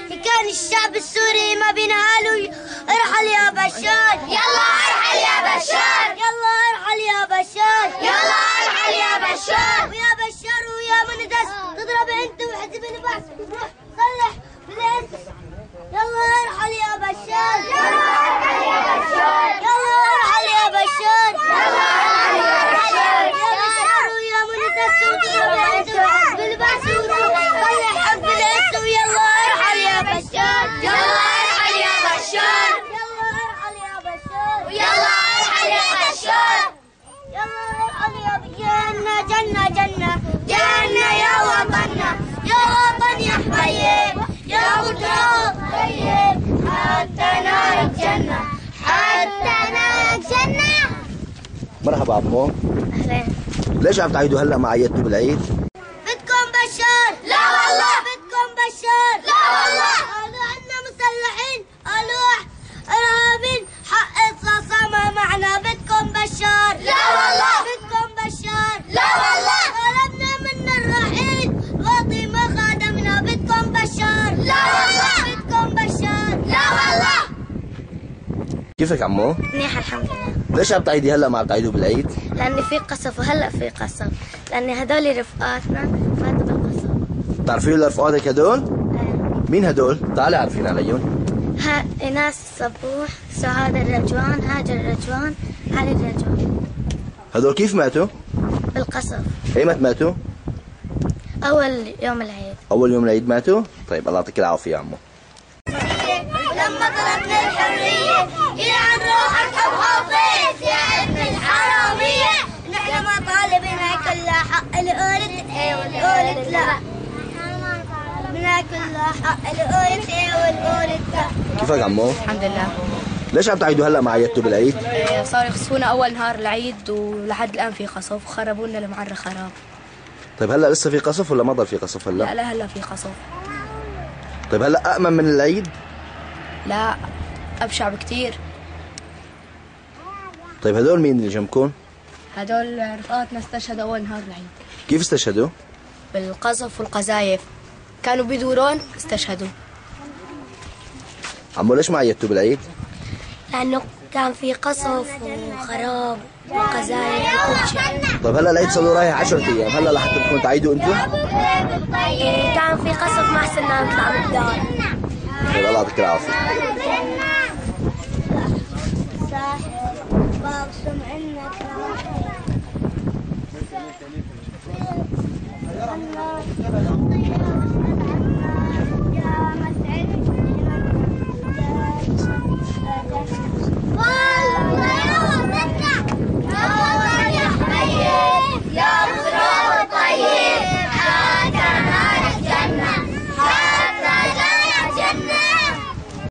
كان الشعب السوري ما بينهالوا. ارحل يا بشار، يلا ارحل يا بشار، يلا ارحل يا بشار، يلا ارحل يا بشار. ويا بشار ويا مندس تضرب انت وحزب البعث روح صلح بالانت. يلا ارحل يا بشار، يلا ارحل يا بشار، يلا ارحل يا بشار، يلا ارحل يا بشار. يا بشار ويا مندس تضرب انت وحزب البعث روح صلح بالانت. ويلا ارحل يا بشار، يلا ارحل يا بشار، يلا ارحل يا بشار، يلا ارحل يا بشار، يلا ارحل يا جنة جنة جنة جنة يا وطننا، يا وطن يا حبيب، يا وطن طيب حتى نارك جنة، حتى نارك جنة. مرحبا عمو. اهلين. ليش عم تعيدوا هلا ما عيدتوا بالعيد؟ بدكم بشار؟ لا والله. بدكم بشار؟ لا والله. قالوا عنا مسلحين، قالوا ارهابيين، حق الصصامة معنا. بدكم بشار؟ لا والله. بدكم بشار؟ لا والله. طلبنا من الرحيل واطي ما خادمنا. بدكم بشار؟ لا والله. بدكم بشار؟ لا والله. كيفك عمو؟ منيح الحمد لله. ليش عم تعيدي هلا ما عم تعيدوا بالعيد؟ لأن في قصف وهلا في قصف، لأن هدول رفقاتنا ماتوا بالقصف. بتعرفين لرفقاتك هدول؟ مين هدول؟ تعالي عرفين عليهم. إيناس الصبوح، سعاد الرجوان، هاجر الرجوان، علي الرجوان. هدول كيف ماتوا؟ بالقصف. ايمت ماتوا؟ أول يوم العيد. أول يوم العيد ماتوا؟ طيب الله يعطيك العافية يا عمو. لما طلبنا الحرية يلعن روحك وخوفيك يا ابن الحرامية. نحن ما طالبنا كلها حق اللي قلت ايه والقولت لا. بدنا كلها حق اللي قلت ايه والقولت لا. كيفك عمو؟ الحمد لله. ليش عم تعيدوا هلا ما عيدتوا بالعيد؟ صار يخصفونا اول نهار العيد ولحد الان في قصف وخربوا لنا المعرة خراب. طيب هلا لسه في قصف ولا ما ضل في قصف هلا؟ لا هلا في قصف. طيب هلا أأمن من العيد؟ لا ابشع بكتير. طيب هدول مين اللي جنبكم؟ هدول رفقاتنا استشهدوا اول نهار العيد. كيف استشهدوا؟ بالقصف والقذايف، كانوا بيدورون استشهدوا. عمو ليش ما عيدتوا بالعيد؟ لأنه كان في قصف وخراب وقذايف وكل شيء. طيب هلا العيد صار له رايح 10 أيام، هلا لحتى بدكم تعيدوا أنتم؟ كان في قصف ما حسنا نطلع من الدار. طيب الله يعطيك العافية. ساحر بابسم عنك